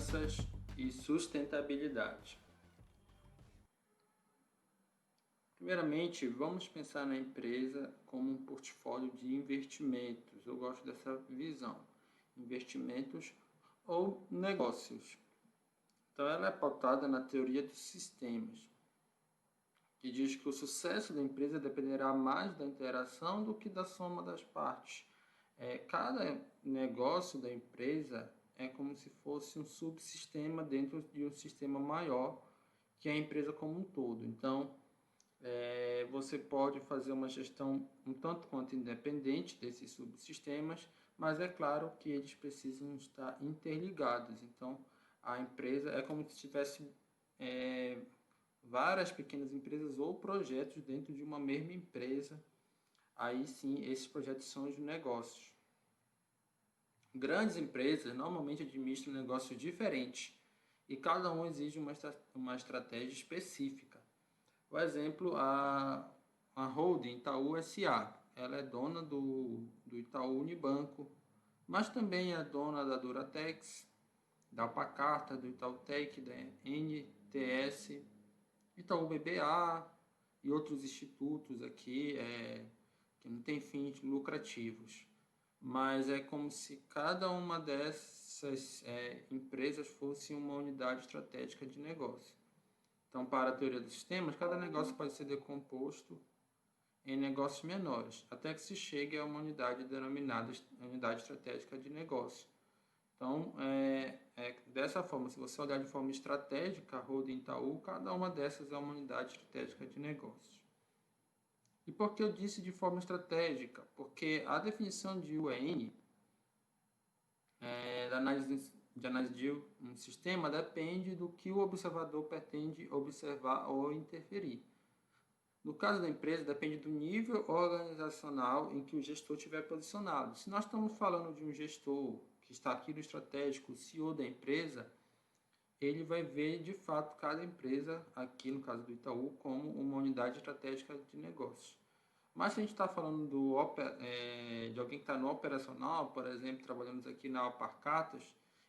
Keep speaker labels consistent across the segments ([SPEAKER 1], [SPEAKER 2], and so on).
[SPEAKER 1] Finanças e sustentabilidade. Primeiramente, vamos pensar na empresa como um portfólio de investimentos. Eu gosto dessa visão. Investimentos ou negócios. Então, ela é pautada na teoria dos sistemas, que diz que o sucesso da empresa dependerá mais da interação do que da soma das partes. Cada negócio da empresa é como se fosse um subsistema dentro de um sistema maior, que é a empresa como um todo. Então, você pode fazer uma gestão um tanto quanto independente desses subsistemas, mas é claro que eles precisam estar interligados. Então, a empresa é como se tivesse várias pequenas empresas ou projetos dentro de uma mesma empresa. Aí sim, esses projetos são os negócios. Grandes empresas normalmente administram negócios diferentes e cada um exige uma estratégia específica. Por exemplo, a Holding Itaú S.A. Ela é dona do Itaú Unibanco, mas também é dona da Duratex, da Alpacata, do Itautec, da NTS, Itaú BBA e outros institutos aqui que não tem fins lucrativos. Mas é como se cada uma dessas empresas fosse uma unidade estratégica de negócio. Então, para a teoria dos sistemas, cada negócio pode ser decomposto em negócios menores, até que se chegue a uma unidade denominada unidade estratégica de negócio. Então, dessa forma, se você olhar de forma estratégica, a Holding Itaú, cada uma dessas é uma unidade estratégica de negócio. E por que eu disse de forma estratégica? Porque a definição de UN, da análise de um sistema, depende do que o observador pretende observar ou interferir. No caso da empresa, depende do nível organizacional em que o gestor estiver posicionado. Se nós estamos falando de um gestor que está aqui no estratégico, o CEO da empresa, ele vai ver de fato cada empresa, aqui no caso do Itaú, como uma unidade estratégica de negócio. Mas se a gente está falando de alguém que está no operacional, por exemplo, trabalhamos aqui na Alpargatas,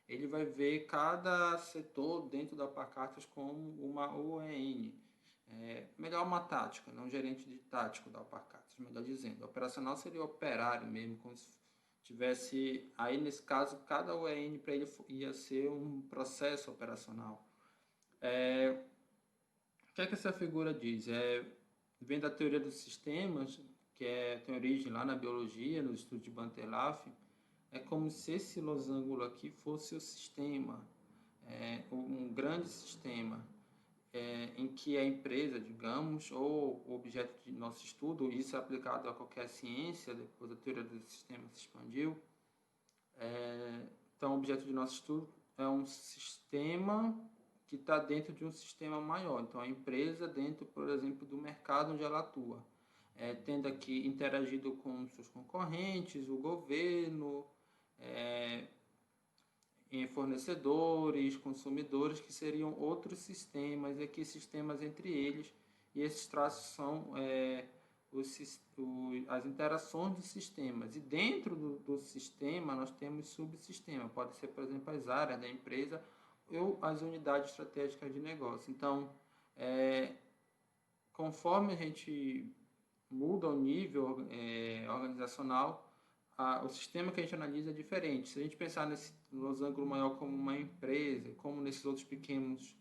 [SPEAKER 1] ele vai ver cada setor dentro da Alpargatas como uma OEN. Melhor uma tática, não gerente de tático da Alpargatas, melhor dizendo. O operacional seria operário mesmo, como se tivesse, aí nesse caso, cada OEN para ele ia ser um processo operacional. O que é que essa figura diz? Vem da teoria dos sistemas, que tem origem lá na biologia, no estudo de Banterlaf. É como se esse losango aqui fosse o sistema, um grande sistema, em que a empresa, digamos, ou o objeto de nosso estudo, isso é aplicado a qualquer ciência, depois a teoria dos sistemas se expandiu. Então, o objeto de nosso estudo é um sistema que está dentro de um sistema maior. Então, a empresa dentro, por exemplo, do mercado onde ela atua, tendo aqui interagido com seus concorrentes, o governo, em fornecedores, consumidores, que seriam outros sistemas, e aqui sistemas entre eles, e esses traços são as interações dos sistemas. E dentro do sistema nós temos subsistemas, pode ser, por exemplo, as áreas da empresa ou as unidades estratégicas de negócio. Então, conforme a gente muda o nível organizacional, o sistema que a gente analisa é diferente. Se a gente pensar nesse losango maior como uma empresa, como nesses outros pequenos,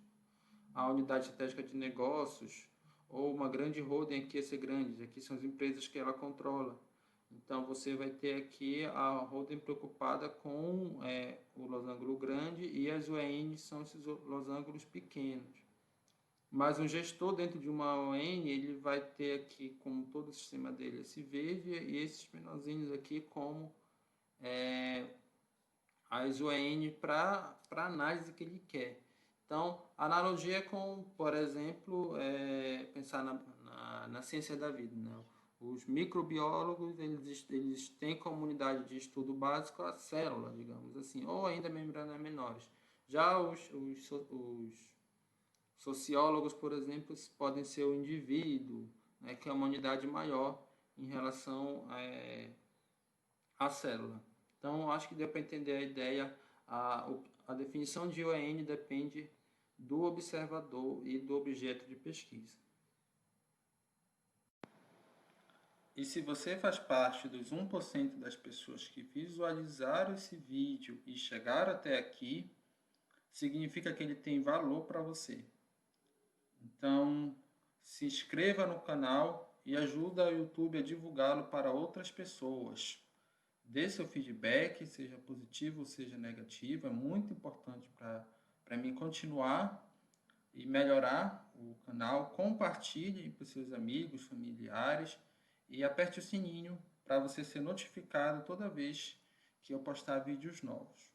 [SPEAKER 1] a unidade estratégica de negócios, ou uma grande holding, aqui ser grande, aqui são as empresas que ela controla. Então, você vai ter aqui a holding preocupada com o losango grande e as ONs são esses losangos pequenos. Mas um gestor dentro de uma ON, ele vai ter aqui, como todo o sistema dele, esse verde e esses menorzinhos aqui como as ON para a análise que ele quer. Então, a analogia é com, por exemplo, pensar na ciência da vida, né? Os microbiólogos, eles têm como unidade de estudo básico a célula, digamos assim, ou ainda membranas menores. Já os sociólogos, por exemplo, podem ser o indivíduo, né, que é uma unidade maior em relação à célula. Então, acho que deu para entender a ideia, a definição de ON depende do observador e do objeto de pesquisa. E se você faz parte dos 1% das pessoas que visualizaram esse vídeo e chegaram até aqui, significa que ele tem valor para você. Então, se inscreva no canal e ajuda o YouTube a divulgá-lo para outras pessoas. Dê seu feedback, seja positivo ou seja negativo, é muito importante para mim continuar e melhorar o canal. Compartilhe para seus amigos, familiares e aperte o sininho para você ser notificado toda vez que eu postar vídeos novos.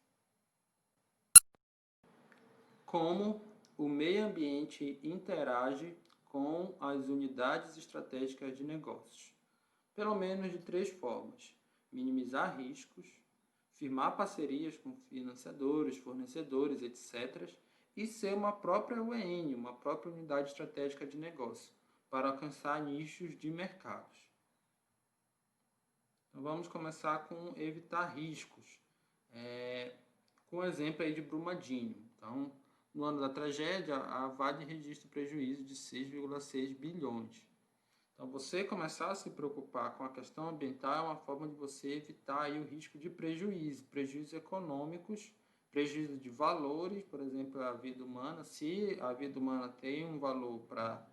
[SPEAKER 1] Como o meio ambiente interage com as unidades estratégicas de negócios? Pelo menos de 3 formas: minimizar riscos, firmar parcerias com financiadores, fornecedores, etc., e ser uma própria UEN, uma própria unidade estratégica de negócio, para alcançar nichos de mercados. Então vamos começar com evitar riscos, com o exemplo aí de Brumadinho. Então, no ano da tragédia, a Vale registra prejuízo de 6,6 bilhões. Então, você começar a se preocupar com a questão ambiental é uma forma de você evitar aí o risco de prejuízos econômicos, prejuízo de valores, por exemplo, a vida humana. Se a vida humana tem um valor para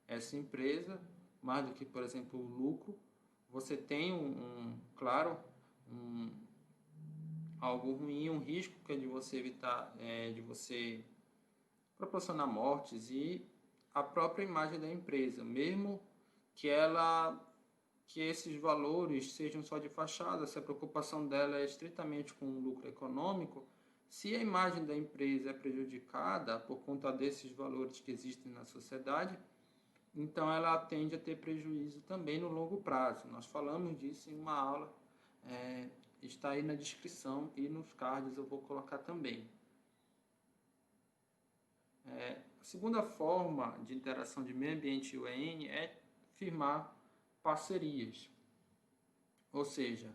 [SPEAKER 1] essa empresa, mais do que, por exemplo, o lucro, você tem algo ruim, um risco que é de você evitar, de você proporcionar mortes e a própria imagem da empresa, mesmo que esses valores sejam só de fachada, se a preocupação dela é estritamente com o lucro econômico, se a imagem da empresa é prejudicada por conta desses valores que existem na sociedade, então ela tende a ter prejuízo também no longo prazo. Nós falamos disso em uma aula, está aí na descrição e nos cards eu vou colocar também. A segunda forma de interação de meio ambiente e UEN é firmar parcerias, ou seja,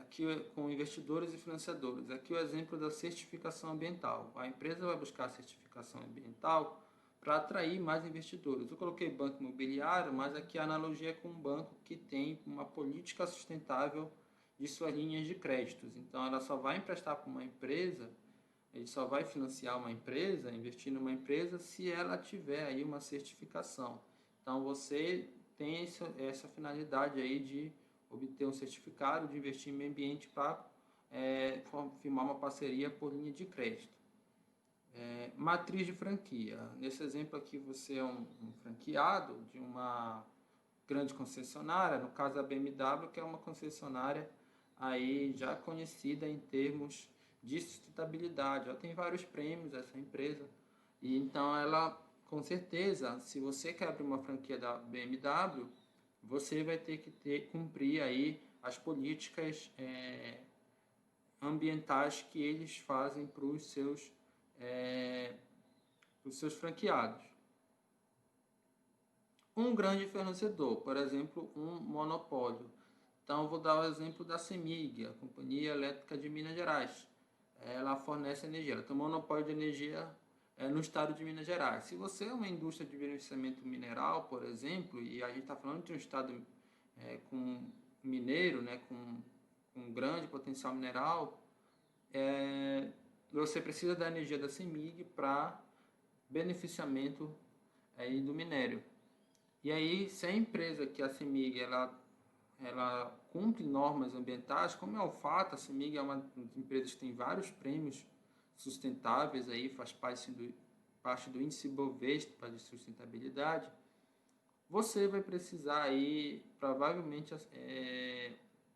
[SPEAKER 1] aqui com investidores e financiadores. Aqui o exemplo da certificação ambiental. A empresa vai buscar a certificação ambiental para atrair mais investidores. Eu coloquei banco imobiliário, mas aqui a analogia é com um banco que tem uma política sustentável de suas linhas de créditos. Então ela só vai emprestar para uma empresa, ele só vai financiar uma empresa, investir numa empresa, se ela tiver aí uma certificação. Então você tem essa finalidade aí de obter um certificado, de investir em meio ambiente para firmar uma parceria por linha de crédito. Matriz de franquia. Nesse exemplo aqui você é um franqueado de uma grande concessionária, no caso a BMW, que é uma concessionária aí já conhecida em termos de sustentabilidade. Ela tem vários prêmios, essa empresa, e então ela, com certeza, se você quer abrir uma franquia da BMW, você vai ter que cumprir aí as políticas ambientais que eles fazem para os seus franqueados. Um grande fornecedor, por exemplo, um monopólio. Então, vou dar o exemplo da CEMIG, a Companhia Elétrica de Minas Gerais. Ela fornece energia, ela tem um monopólio de energia no estado de Minas Gerais. Se você é uma indústria de beneficiamento mineral, por exemplo, e a gente está falando de um estado com mineiro, né, com um grande potencial mineral, você precisa da energia da CEMIG para beneficiamento aí do minério. E aí, se a empresa que a CEMIG ela cumpre normas ambientais, como é o fato, a CEMIG é uma das empresas que tem vários prêmios sustentáveis, aí faz parte do índice Bovespa de sustentabilidade, você vai precisar aí provavelmente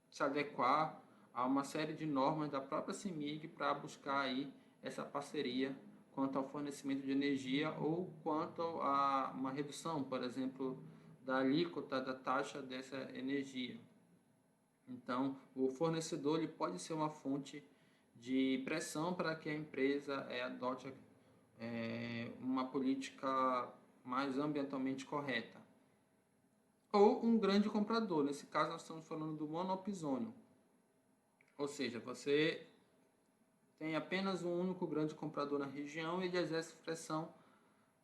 [SPEAKER 1] se adequar a uma série de normas da própria CEMIG para buscar aí essa parceria quanto ao fornecimento de energia ou quanto a uma redução, por exemplo, da alíquota da taxa dessa energia. Então, o fornecedor ele pode ser uma fonte de pressão para que a empresa adote uma política mais ambientalmente correta. Ou um grande comprador, nesse caso nós estamos falando do monopsônio. Ou seja, você tem apenas um único grande comprador na região e ele exerce pressão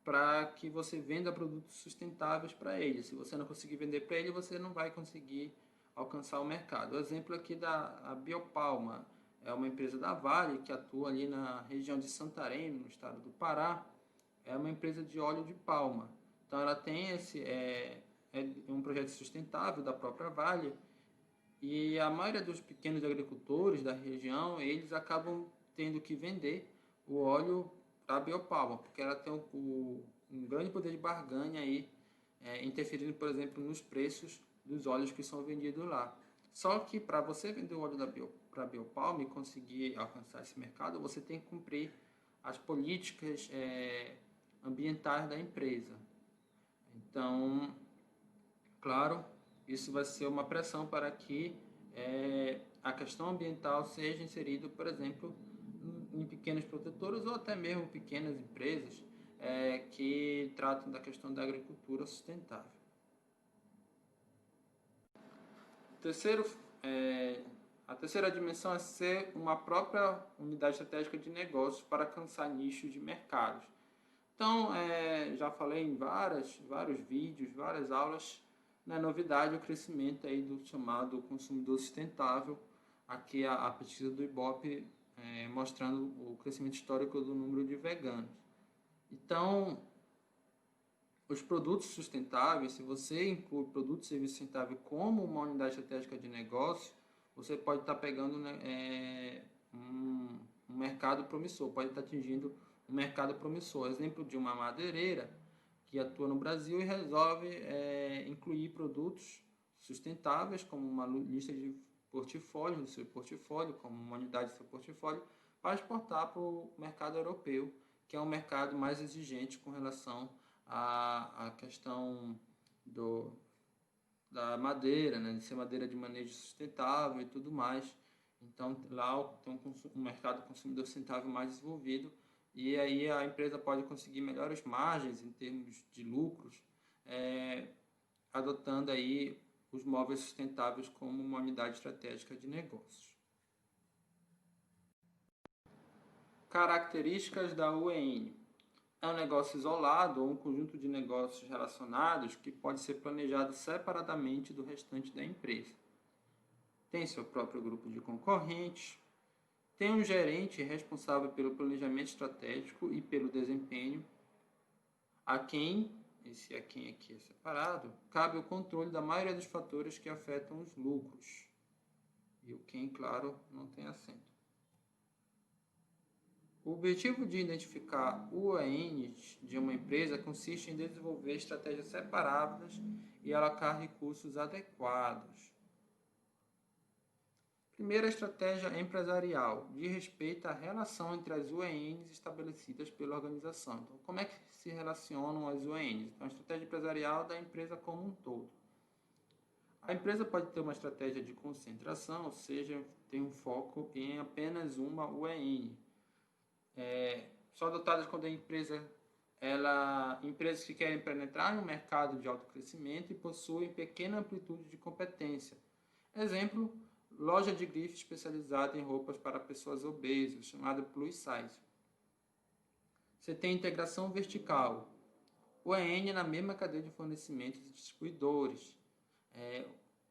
[SPEAKER 1] para que você venda produtos sustentáveis para ele. Se você não conseguir vender para ele, você não vai conseguir alcançar o mercado. O exemplo aqui da Biopalma é uma empresa da Vale que atua ali na região de Santarém, no estado do Pará. É uma empresa de óleo de palma. Então ela tem um projeto sustentável da própria Vale e a maioria dos pequenos agricultores da região, eles acabam tendo que vender o óleo da Biopalma, porque ela tem um grande poder de barganha aí, interferindo, por exemplo, nos preços dos óleos que são vendidos lá. Só que para você vender o óleo para Biopalma e conseguir alcançar esse mercado, você tem que cumprir as políticas ambientais da empresa. Então, claro, isso vai ser uma pressão para que a questão ambiental seja inserida, por exemplo, em pequenos produtores ou até mesmo pequenas empresas que tratam da questão da agricultura sustentável. Terceiro, a terceira dimensão é ser uma própria unidade estratégica de negócios para alcançar nichos de mercados. Então, já falei em vários vídeos, várias aulas, na novidade o crescimento aí do chamado consumidor sustentável, aqui a pesquisa do Ibope mostrando o crescimento histórico do número de veganos. Então, os produtos sustentáveis, se você inclui produtos e serviços sustentáveis como uma unidade estratégica de negócio, você pode estar pegando um mercado promissor, pode estar atingindo um mercado promissor. Exemplo de uma madeireira que atua no Brasil e resolve incluir produtos sustentáveis como uma lista de portfólio do seu portfólio, como uma unidade do seu portfólio, para exportar para o mercado europeu, que é um mercado mais exigente com relação à questão da madeira, né, de ser madeira de manejo sustentável e tudo mais. Então lá tem um mercado consumidor sustentável mais desenvolvido e aí a empresa pode conseguir melhores margens em termos de lucros, adotando aí os móveis sustentáveis como uma unidade estratégica de negócios. Características da UEN. É um negócio isolado ou um conjunto de negócios relacionados que pode ser planejado separadamente do restante da empresa. Tem seu próprio grupo de concorrentes, tem um gerente responsável pelo planejamento estratégico e pelo desempenho, a quem aqui é separado, cabe o controle da maioria dos fatores que afetam os lucros. E o quem, claro, não tem acento. O objetivo de identificar UENs de uma empresa consiste em desenvolver estratégias separadas e alocar recursos adequados. Primeira estratégia empresarial, diz respeito à relação entre as UENs estabelecidas pela organização. Então, como é que se relacionam as UENs? Então, a estratégia empresarial da empresa como um todo. A empresa pode ter uma estratégia de concentração, ou seja, tem um foco em apenas uma UEN. São adotadas quando a empresas que querem penetrar em um mercado de alto crescimento e possuem pequena amplitude de competência. Exemplo, loja de grife especializada em roupas para pessoas obesas, chamada plus size. Você tem integração vertical. O EN na mesma cadeia de fornecimento de distribuidores.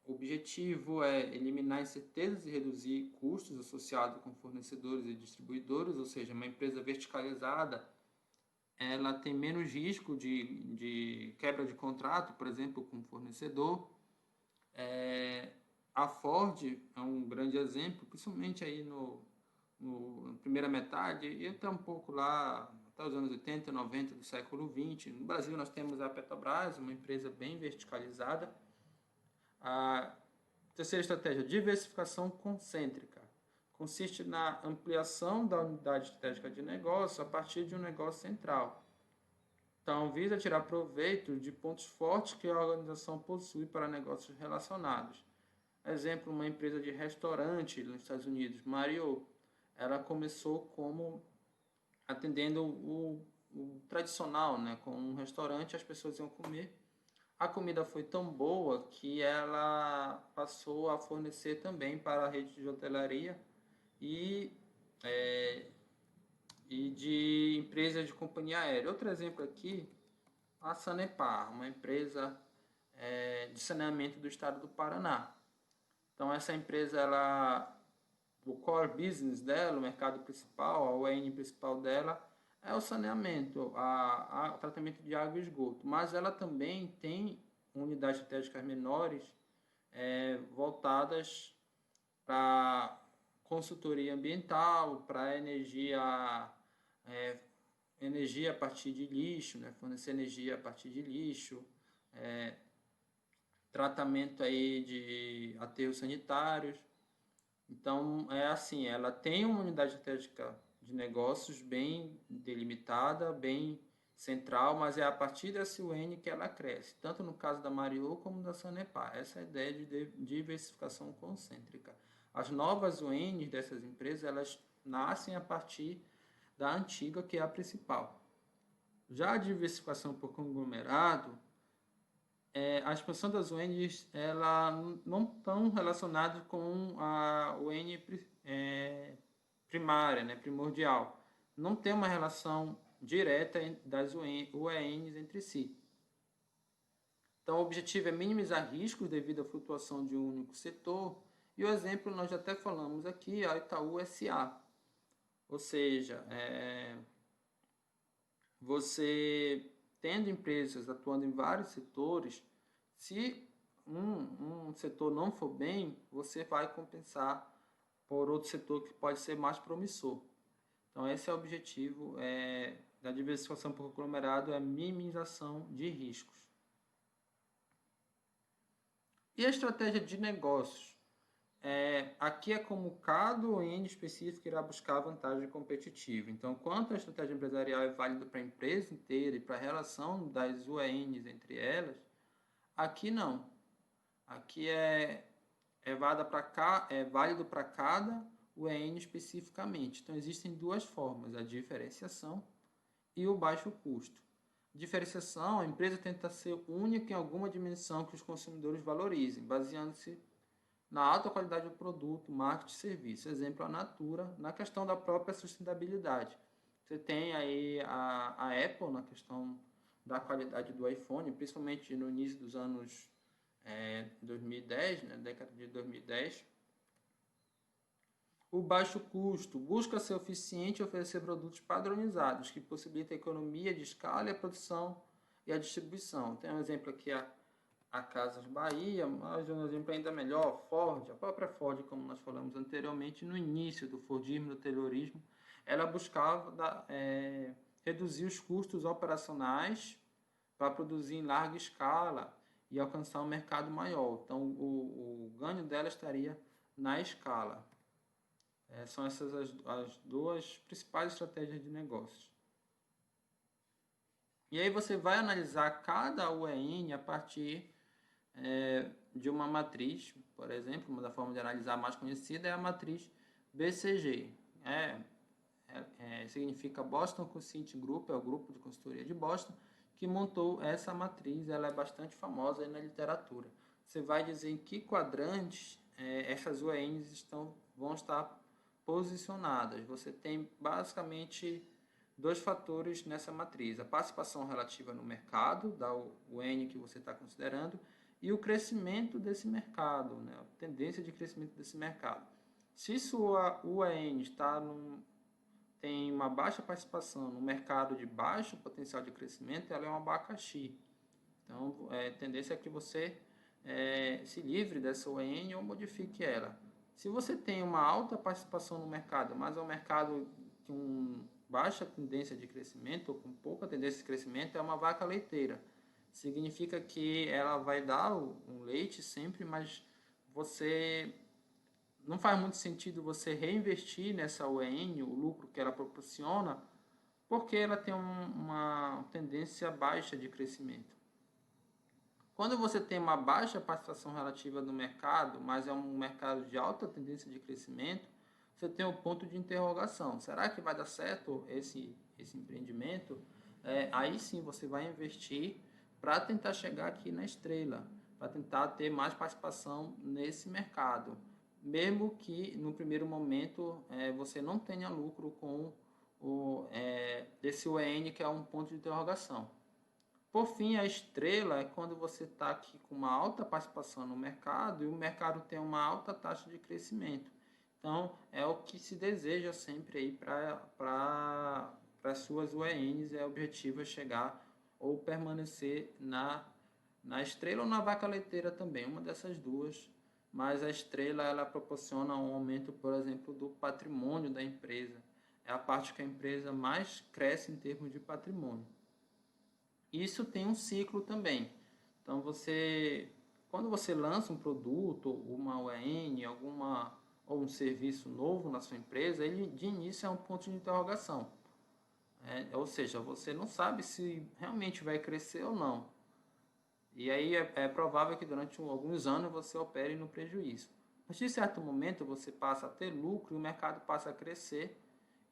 [SPEAKER 1] O objetivo é eliminar incertezas e reduzir custos associados com fornecedores e distribuidores, ou seja, uma empresa verticalizada ela tem menos risco de quebra de contrato, por exemplo, com o fornecedor. A Ford é um grande exemplo, principalmente aí na primeira metade e até um pouco lá, até os anos 80 e 90 do século XX. No Brasil nós temos a Petrobras, uma empresa bem verticalizada. A terceira estratégia, diversificação concêntrica. Consiste na ampliação da unidade estratégica de negócio a partir de um negócio central. Então, visa tirar proveito de pontos fortes que a organização possui para negócios relacionados. Exemplo, uma empresa de restaurante nos Estados Unidos, Marriott, ela começou como atendendo o tradicional, né? Com um restaurante, as pessoas iam comer. A comida foi tão boa que ela passou a fornecer também para a rede de hotelaria e e de empresas de companhia aérea. Outro exemplo aqui, a Sanepar, uma empresa de saneamento do estado do Paraná. Então essa empresa, o core business dela, o mercado principal, a UEN principal dela, é o saneamento, o tratamento de água e esgoto. Mas ela também tem unidades estratégicas menores voltadas para consultoria ambiental, para energia a partir de lixo, né? Fornecer energia a partir de lixo, tratamento aí de aterros sanitários. Então, é assim, ela tem uma unidade estratégica de negócios bem delimitada, bem central, mas é a partir dessa UN que ela cresce, tanto no caso da Mariô como da Sanepar. Essa é a ideia de diversificação concêntrica. As novas UNs dessas empresas, elas nascem a partir da antiga, que é a principal. Já a diversificação por conglomerado, a expansão das UNs, ela não estão relacionadas com a UN primária, né, primordial. Não tem uma relação direta das UENs entre si. Então, o objetivo é minimizar riscos devido à flutuação de um único setor. E o exemplo nós já até falamos aqui, a Itaú SA. Ou seja, você tendo empresas atuando em vários setores, se um setor não for bem, você vai compensar por outro setor que pode ser mais promissor. Então, esse é o objetivo da diversificação por conglomerado, é a minimização de riscos. E a estratégia de negócios? Aqui é como cada ON específico irá buscar vantagem competitiva. Então, enquanto a estratégia empresarial é válida para a empresa inteira e para a relação das UENs entre elas, aqui não. Aqui é válido para cada UEN especificamente. Então, existem duas formas, a diferenciação e o baixo custo. Diferenciação, a empresa tenta ser única em alguma dimensão que os consumidores valorizem, baseando-se na alta qualidade do produto, marketing e serviço. Exemplo, a Natura, na questão da própria sustentabilidade. Você tem aí a Apple na questão da qualidade do iPhone, principalmente no início dos anos 2010, né, década de 2010. O baixo custo busca ser eficiente e oferecer produtos padronizados, que possibilitam a economia de escala e a produção e a distribuição. Tem um exemplo aqui, a Casas Bahia, mas um exemplo ainda melhor, Ford, a própria Ford, como nós falamos anteriormente, no início do Fordismo, do Taylorismo, ela buscava reduzir os custos operacionais para produzir em larga escala e alcançar um mercado maior. Então, o ganho dela estaria na escala. São essas as duas principais estratégias de negócios. E aí você vai analisar cada UEN a partir de uma matriz, por exemplo, uma da forma de analisar mais conhecida é a matriz BCG. Significa Boston Consulting Group, é o grupo de consultoria de Boston, que montou essa matriz. Ela é bastante famosa aí na literatura. Você vai dizer em que quadrantes essas UENs vão estar posicionadas. Você tem basicamente dois fatores nessa matriz: a participação relativa no mercado, da UN que você está considerando, e o crescimento desse mercado, né? A tendência de crescimento desse mercado. Se sua UN tem uma baixa participação no mercado de baixo potencial de crescimento, ela é um abacaxi. Então, a tendência é que você se livre dessa UN ou modifique ela. Se você tem uma alta participação no mercado, mas é um mercado com baixa tendência de crescimento ou com pouca tendência de crescimento, é uma vaca leiteira. Significa que ela vai dar um leite sempre, mas não faz muito sentido você reinvestir nessa UEN, o lucro que ela proporciona, porque ela tem uma tendência baixa de crescimento. Quando você tem uma baixa participação relativa no mercado, mas é um mercado de alta tendência de crescimento, você tem um ponto de interrogação. Será que vai dar certo esse empreendimento? Aí sim você vai investir para tentar chegar aqui na estrela, para tentar ter mais participação nesse mercado. mesmo que no primeiro momento você não tenha lucro com esse ON, que é um ponto de interrogação. Por fim, a estrela é quando você está aqui com uma alta participação no mercado e o mercado tem uma alta taxa de crescimento. Então, é o que se deseja sempre aí para as suas UENs, o objetivo é chegar ou permanecer na estrela ou na vaca leiteira também, uma dessas duas. Mas a estrela ela proporciona um aumento, por exemplo, do patrimônio da empresa. É a parte que a empresa mais cresce em termos de patrimônio. Isso tem um ciclo também. Então quando você lança um produto, uma OEM, ou um serviço novo na sua empresa, ele de início é um ponto de interrogação. Ou seja, você não sabe se realmente vai crescer ou não. E aí é provável que durante alguns anos você opere no prejuízo. Mas de certo momento você passa a ter lucro e o mercado passa a crescer.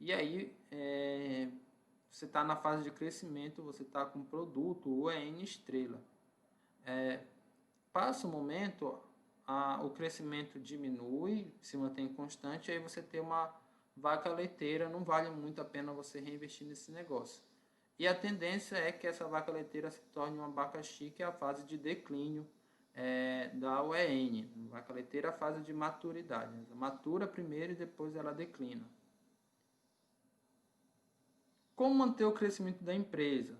[SPEAKER 1] E aí você está na fase de crescimento, você está com o produto UEN estrela. Passa o momento, o crescimento diminui, se mantém constante, aí você tem uma vaca leiteira, não vale muito a pena você reinvestir nesse negócio. E a tendência é que essa vaca leiteira se torne um abacaxi, que é a fase de declínio da UEN. Vaca leiteira é a fase de maturidade. Ela matura primeiro e depois ela declina. Como manter o crescimento da empresa?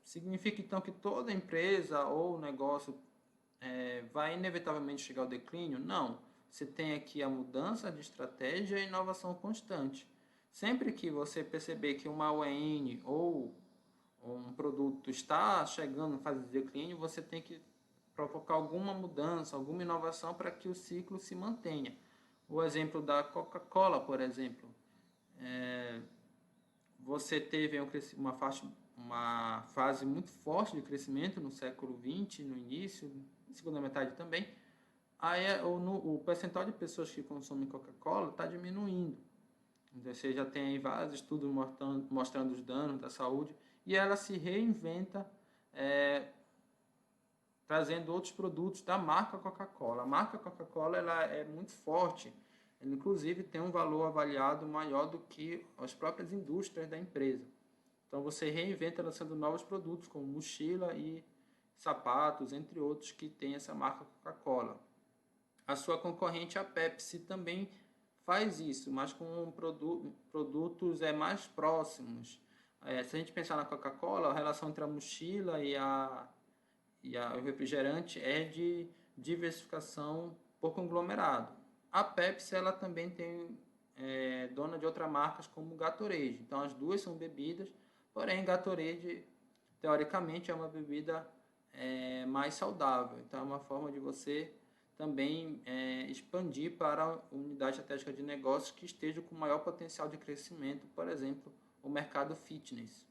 [SPEAKER 1] Significa então que toda empresa ou negócio vai inevitavelmente chegar ao declínio? Não. Você tem aqui a mudança de estratégia e a inovação constante. Sempre que você perceber que uma OEM ou um produto está chegando em fase de declínio, você tem que provocar alguma mudança, alguma inovação para que o ciclo se mantenha. O exemplo da Coca-Cola, por exemplo. Você teve uma fase muito forte de crescimento no século XX, no início, na segunda metade também. Aí o percentual de pessoas que consomem Coca-Cola está diminuindo. Você já tem vários estudos mostrando os danos da saúde e ela se reinventa trazendo outros produtos da marca Coca-Cola. A marca Coca-Cola ela é muito forte, ela, inclusive tem um valor avaliado maior do que as próprias indústrias da empresa. Então você reinventa lançando novos produtos como mochila e sapatos, entre outros que tem essa marca Coca-Cola. A sua concorrente, a Pepsi, também faz isso, mas com produtos mais próximos. Se a gente pensar na Coca-Cola, a relação entre a mochila e o refrigerante é de diversificação por conglomerado. A Pepsi ela também tem dona de outras marcas como Gatorade. Então as duas são bebidas, porém Gatorade teoricamente é uma bebida mais saudável. Então é uma forma de você também expandir para a unidade estratégica de negócios que esteja com maior potencial de crescimento, por exemplo, o mercado fitness.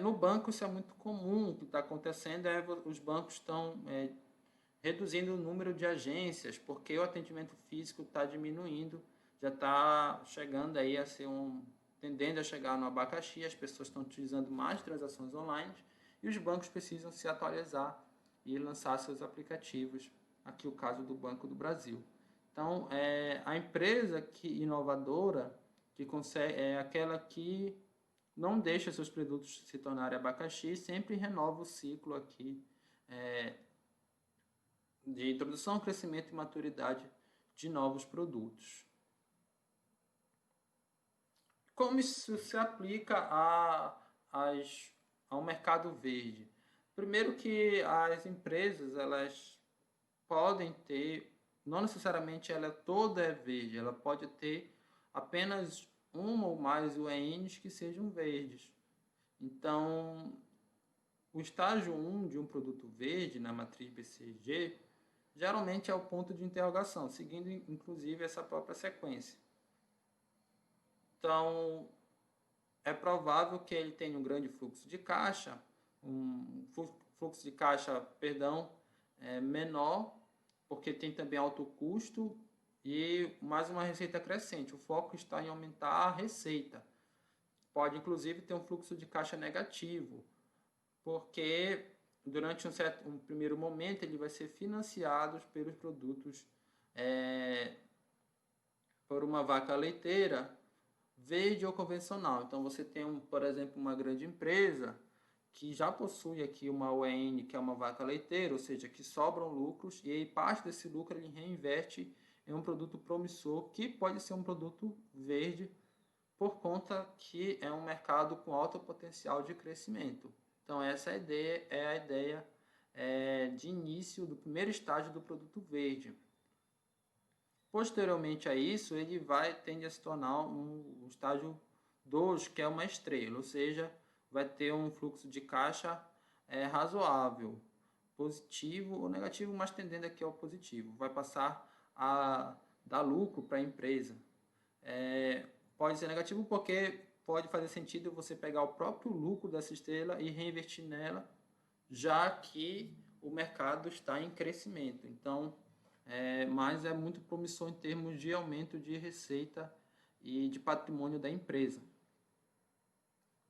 [SPEAKER 1] No banco isso é muito comum, o que está acontecendo os bancos estão reduzindo o número de agências, porque o atendimento físico está diminuindo, já está chegando aí a ser tendendo a chegar no abacaxi, as pessoas estão utilizando mais transações online e os bancos precisam se atualizar e lançar seus aplicativos. Aqui o caso do Banco do Brasil. Então, a empresa inovadora que consegue, é aquela que não deixa seus produtos se tornarem abacaxi, sempre renova o ciclo aqui de introdução, crescimento e maturidade de novos produtos. Como isso se aplica ao mercado verde? Primeiro que as empresas, elas podem ter, não necessariamente ela toda é verde, ela pode ter apenas uma ou mais UENs que sejam verdes. Então, o estágio 1 de um produto verde na matriz BCG geralmente é o ponto de interrogação, seguindo inclusive essa própria sequência. Então, é provável que ele tenha um grande fluxo de caixa, menor, porque tem também alto custo e mais uma receita crescente. O foco está em aumentar a receita. Pode inclusive ter um fluxo de caixa negativo, porque durante um primeiro momento ele vai ser financiado pelos produtos por uma vaca leiteira verde ou convencional. Então você tem, por exemplo, uma grande empresa que já possui aqui uma OEN, que é uma vaca leiteira, ou seja, que sobram lucros, e aí parte desse lucro ele reinveste em um produto promissor, que pode ser um produto verde, por conta que é um mercado com alto potencial de crescimento. Então essa é a ideia de início do primeiro estágio do produto verde. Posteriormente a isso, ele tende a se tornar um estágio 2, que é uma estrela, ou seja, vai ter um fluxo de caixa razoável, positivo ou negativo, mas tendendo aqui ao positivo. Vai passar a dar lucro para a empresa. Pode ser negativo porque pode fazer sentido você pegar o próprio lucro dessa estrela e reinvestir nela, já que o mercado está em crescimento. Então, mas é muito promissor em termos de aumento de receita e de patrimônio da empresa.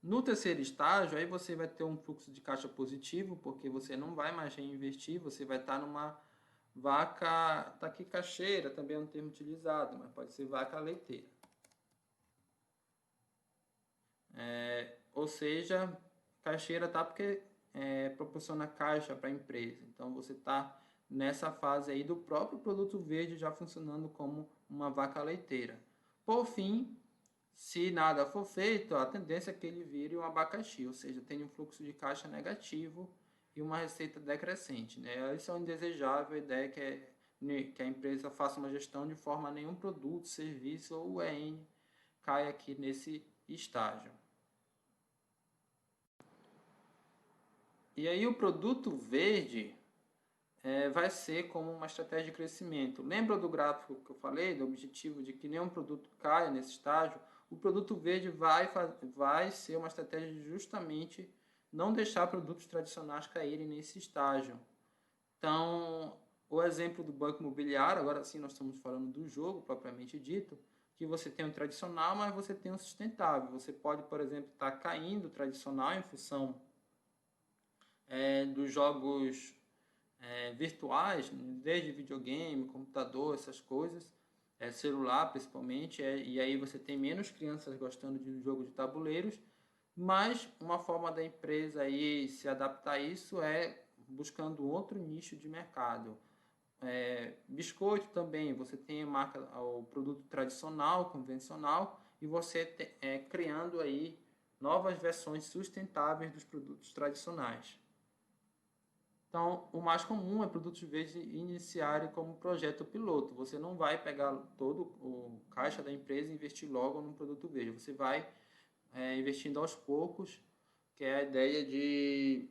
[SPEAKER 1] No terceiro estágio, aí você vai ter um fluxo de caixa positivo, porque você não vai mais reinvestir, você vai estar numa vaca taquicacheira, também é um termo utilizado, mas pode ser vaca leiteira. Ou seja, caixeira tá porque proporciona caixa para a empresa. Então você está nessa fase aí do próprio produto verde já funcionando como uma vaca leiteira. Por fim, se nada for feito, a tendência é que ele vire um abacaxi, ou seja, tem um fluxo de caixa negativo e uma receita decrescente. Né? Isso é um indesejável, a ideia é que a empresa faça uma gestão de forma a nenhum produto, serviço ou EN caia aqui nesse estágio. E aí o produto verde vai ser como uma estratégia de crescimento. Lembra do gráfico que eu falei, do objetivo de que nenhum produto caia nesse estágio? O produto verde vai ser uma estratégia de justamente não deixar produtos tradicionais caírem nesse estágio. Então, o exemplo do banco imobiliário, agora sim nós estamos falando do jogo propriamente dito, que você tem um tradicional, mas você tem um sustentável. Você pode, por exemplo, estar caindo o tradicional em função dos jogos virtuais, desde videogame, computador, essas coisas, celular principalmente, e aí você tem menos crianças gostando de jogo de tabuleiros, mas uma forma da empresa aí se adaptar a isso é buscando outro nicho de mercado. Biscoito também, você tem a marca, o produto tradicional, convencional, e você criando aí novas versões sustentáveis dos produtos tradicionais. Então, o mais comum é produtos verdes iniciarem como projeto piloto. Você não vai pegar todo o caixa da empresa e investir logo num produto verde. Você vai investindo aos poucos, que é a ideia de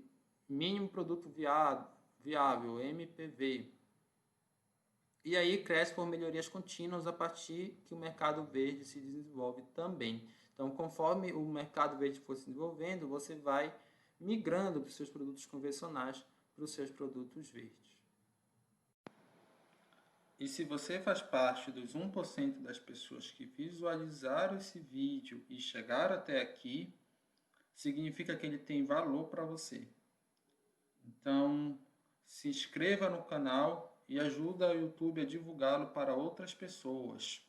[SPEAKER 1] mínimo produto viável, MPV. E aí cresce por melhorias contínuas a partir que o mercado verde se desenvolve também. Então, conforme o mercado verde for se desenvolvendo, você vai migrando para os seus produtos convencionais para os seus produtos verdes. E se você faz parte dos 1% das pessoas que visualizaram esse vídeo e chegaram até aqui, significa que ele tem valor para você. Então, se inscreva no canal e ajuda o YouTube a divulgá-lo para outras pessoas.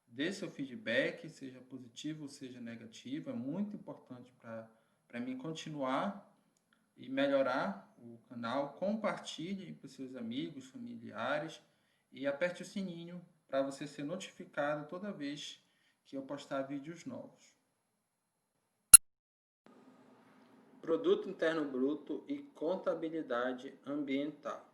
[SPEAKER 1] Dê seu feedback, seja positivo ou seja negativo, é muito importante para mim continuar e melhorar o canal. Compartilhe para os seus amigos, familiares e aperte o sininho para você ser notificado toda vez que eu postar vídeos novos. Produto Interno Bruto e contabilidade ambiental.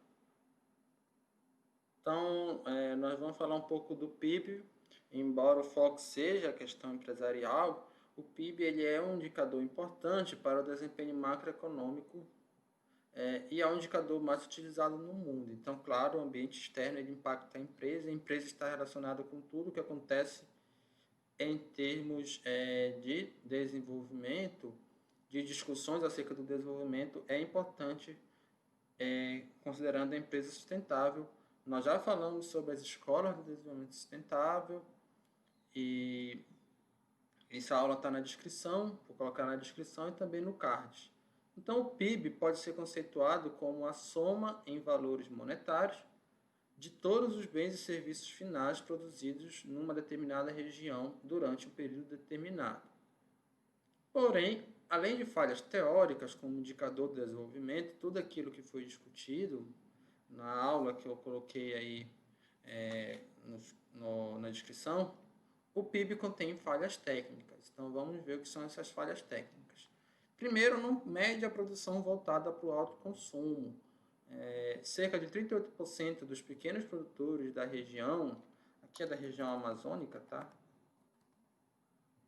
[SPEAKER 1] Então, nós vamos falar um pouco do PIB. Embora o foco seja a questão empresarial, o PIB ele é um indicador importante para o desempenho macroeconômico e é um indicador mais utilizado no mundo. Então, claro, o ambiente externo ele impacta a empresa está relacionada com tudo o que acontece em termos de desenvolvimento, de discussões acerca do desenvolvimento, é importante considerando a empresa sustentável. Nós já falamos sobre as escolas do desenvolvimento sustentável e essa aula está na descrição, vou colocar na descrição e também no card. Então, o PIB pode ser conceituado como a soma em valores monetários de todos os bens e serviços finais produzidos numa determinada região durante um período determinado. Porém, além de falhas teóricas como indicador de desenvolvimento, tudo aquilo que foi discutido na aula que eu coloquei aí na descrição, o PIB contém falhas técnicas. Então vamos ver o que são essas falhas técnicas. Primeiro, não mede a produção voltada para o alto consumo. Cerca de 38% dos pequenos produtores da região, aqui é da região amazônica, tá?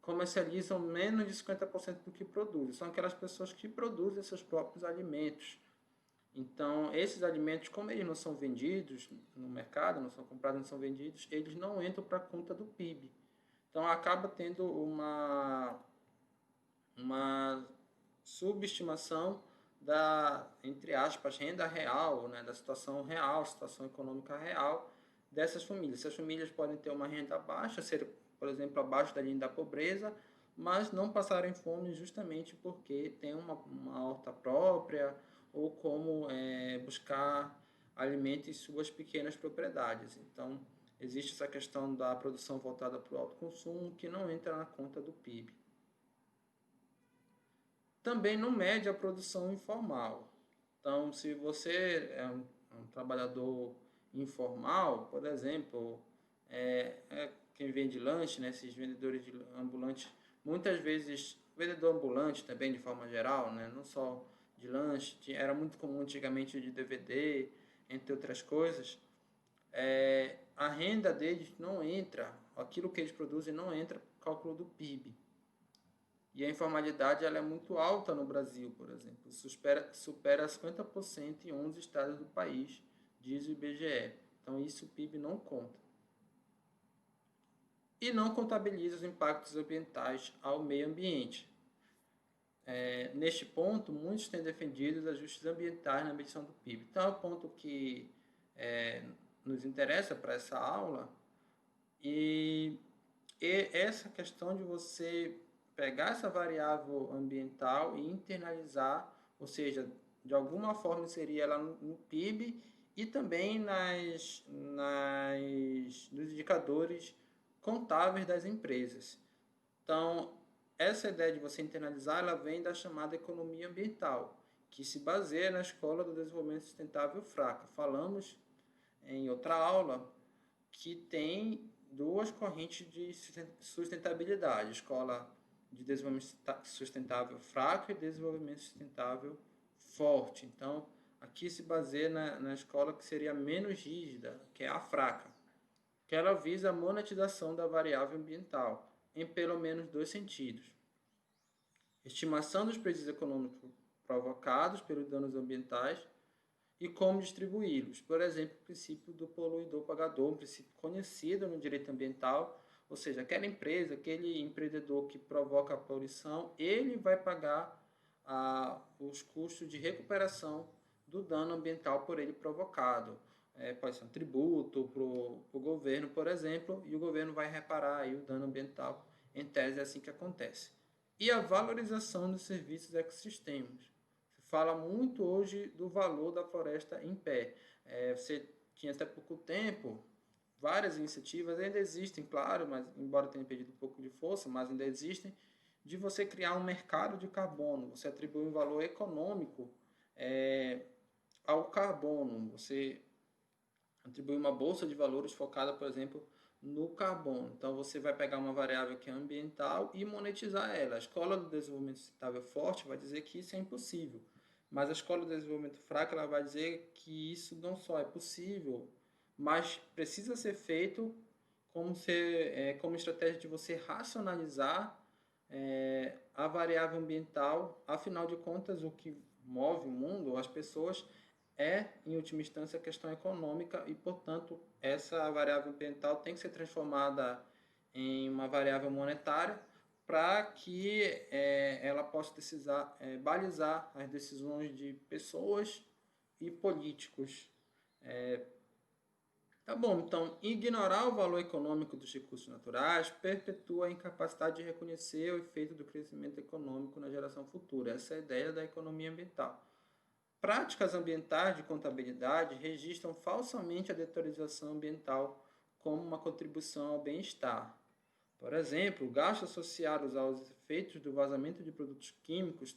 [SPEAKER 1] Comercializam menos de 50% do que produzem. São aquelas pessoas que produzem seus próprios alimentos. Então, esses alimentos, como eles não são vendidos no mercado, não são comprados, não são vendidos, eles não entram para a conta do PIB. Então, acaba tendo uma subestimação da, entre aspas, renda real, né, da situação real, situação econômica real dessas famílias. Essas famílias podem ter uma renda baixa, ser, por exemplo, abaixo da linha da pobreza, mas não passarem fome justamente porque tem uma horta própria ou como buscar alimento em suas pequenas propriedades. Então, existe essa questão da produção voltada para o alto consumo que não entra na conta do PIB. Também não mede a produção informal. Então, se você é um trabalhador informal, por exemplo, quem vende lanche, né, esses vendedores de ambulantes, muitas vezes, vendedor ambulante também de forma geral, né, não só de lanche, era muito comum antigamente de DVD, entre outras coisas, a renda deles não entra, aquilo que eles produzem não entra no cálculo do PIB. E a informalidade ela é muito alta no Brasil, por exemplo, supera 50% em 11 estados do país, diz o IBGE. Então isso o PIB não conta. E não contabiliza os impactos ambientais ao meio ambiente. Neste ponto, muitos têm defendido os ajustes ambientais na medição do PIB. Então é o ponto que nos interessa para essa aula e essa questão de você pegar essa variável ambiental e internalizar, ou seja, de alguma forma inserir ela no PIB e também nos indicadores contábeis das empresas. Então, essa ideia de você internalizar, ela vem da chamada economia ambiental, que se baseia na Escola do Desenvolvimento Sustentável FRACA. Falamos em outra aula que tem duas correntes de sustentabilidade, Escola de Desenvolvimento Sustentável Fraco e Desenvolvimento Sustentável Forte. Então, aqui se baseia na escola que seria menos rígida, que é a fraca, que ela visa a monetização da variável ambiental, em pelo menos dois sentidos. Estimação dos prejuízos econômicos provocados pelos danos ambientais e como distribuí-los. Por exemplo, o princípio do poluidor-pagador, um princípio conhecido no direito ambiental, ou seja, aquela empresa, aquele empreendedor que provoca a poluição, ele vai pagar os custos de recuperação do dano ambiental por ele provocado. Pode ser um tributo para o governo, por exemplo, e o governo vai reparar aí o dano ambiental. Em tese é assim que acontece. E a valorização dos serviços ecossistemas. Fala muito hoje do valor da floresta em pé. Você tinha até pouco tempo várias iniciativas, ainda existem, claro, mas embora tenha perdido um pouco de força, mas ainda existem, de você criar um mercado de carbono, você atribuir um valor econômico ao carbono, você atribuir uma bolsa de valores focada, por exemplo, no carbono. Então você vai pegar uma variável que é ambiental e monetizar ela. A Escola do Desenvolvimento Sustentável Forte vai dizer que isso é impossível, mas a Escola do Desenvolvimento Fraco ela vai dizer que isso não só é possível, mas precisa ser feito como estratégia de você racionalizar a variável ambiental. Afinal de contas, o que move o mundo, as pessoas, em última instância, a questão econômica e, portanto, essa variável ambiental tem que ser transformada em uma variável monetária para que ela possa balizar as decisões de pessoas e políticos. Tá bom, então, ignorar o valor econômico dos recursos naturais perpetua a incapacidade de reconhecer o efeito do crescimento econômico na geração futura. Essa é a ideia da economia ambiental. Práticas ambientais de contabilidade registram falsamente a deterioração ambiental como uma contribuição ao bem-estar. Por exemplo, gastos associados aos efeitos do vazamento de produtos químicos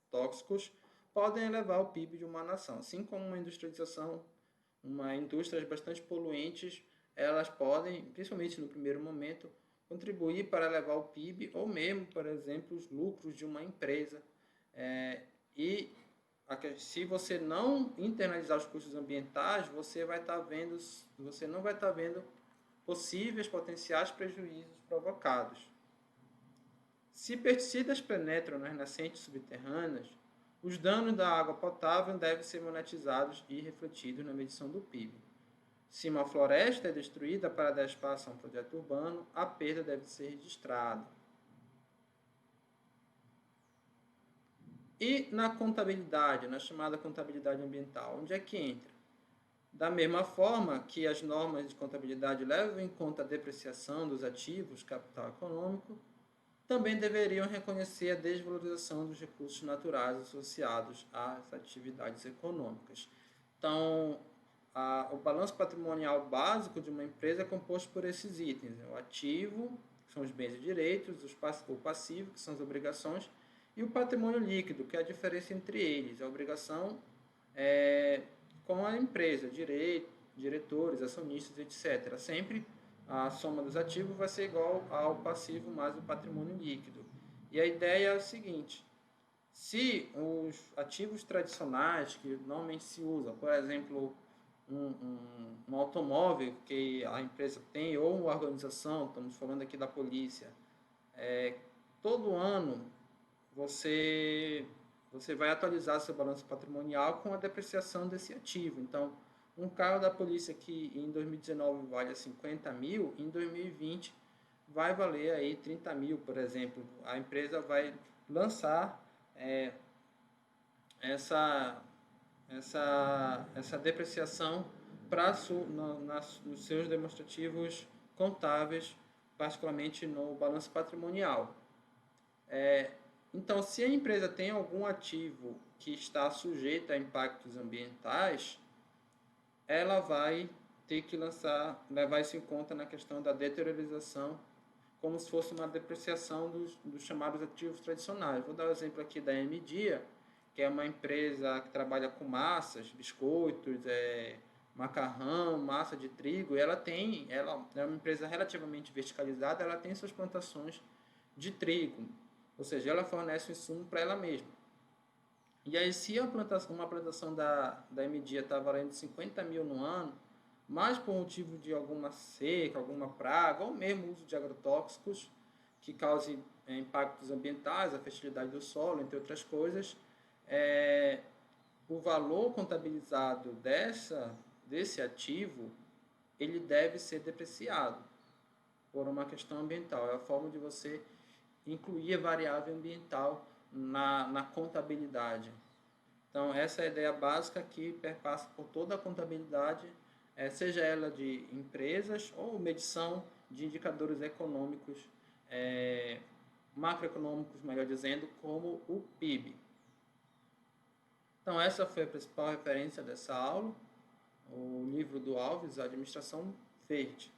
[SPEAKER 1] tóxicos podem elevar o PIB de uma nação. Assim como indústrias bastante poluentes, elas podem, principalmente no primeiro momento, contribuir para elevar o PIB ou mesmo, por exemplo, os lucros de uma empresa. E se você não internalizar os custos ambientais, você não vai estar vendo possíveis potenciais prejuízos provocados. Se pesticidas penetram nas nascentes subterrâneas, os danos da água potável devem ser monetizados e refletidos na medição do PIB. Se uma floresta é destruída para dar espaço a um projeto urbano, a perda deve ser registrada. E na contabilidade, na chamada contabilidade ambiental, onde é que entra? Da mesma forma que as normas de contabilidade levam em conta a depreciação dos ativos, capital econômico, também deveriam reconhecer a desvalorização dos recursos naturais associados às atividades econômicas. Então, o balanço patrimonial básico de uma empresa é composto por esses itens: o ativo, que são os bens e direitos, o passivo, que são as obrigações, e o patrimônio líquido, que é a diferença entre eles, a obrigação com a empresa, diretores, acionistas, etc. Sempre a soma dos ativos vai ser igual ao passivo mais o patrimônio líquido. E a ideia é o seguinte: se os ativos tradicionais que normalmente se usa, por exemplo, um automóvel que a empresa tem ou uma organização, estamos falando aqui da polícia, todo ano você vai atualizar seu balanço patrimonial com a depreciação desse ativo. Então, um carro da polícia que em 2019 vale 50 mil, em 2020 vai valer aí 30 mil, por exemplo. A empresa vai lançar essa depreciação nos seus demonstrativos contábeis, particularmente no balanço patrimonial. Então, se a empresa tem algum ativo que está sujeito a impactos ambientais, ela vai ter que levar isso em conta na questão da deteriorização, como se fosse uma depreciação dos chamados ativos tradicionais. Vou dar o exemplo aqui da M-Dia, que é uma empresa que trabalha com massas, biscoitos, macarrão, massa de trigo. Ela é uma empresa relativamente verticalizada, ela tem suas plantações de trigo, ou seja, ela fornece o insumo para ela mesma. E aí, se uma plantação da M-Dia está valendo 50 mil no ano, mas por motivo de alguma seca, alguma praga, ou mesmo uso de agrotóxicos que cause impactos ambientais, a fertilidade do solo, entre outras coisas, o valor contabilizado desse ativo, ele deve ser depreciado por uma questão ambiental. É a forma de você incluir a variável ambiental na contabilidade. Então, essa é a ideia básica que perpassa por toda a contabilidade, seja ela de empresas ou medição de indicadores econômicos, macroeconômicos, melhor dizendo, como o PIB. Então, essa foi a principal referência dessa aula, o livro do Alves, Administração Verde.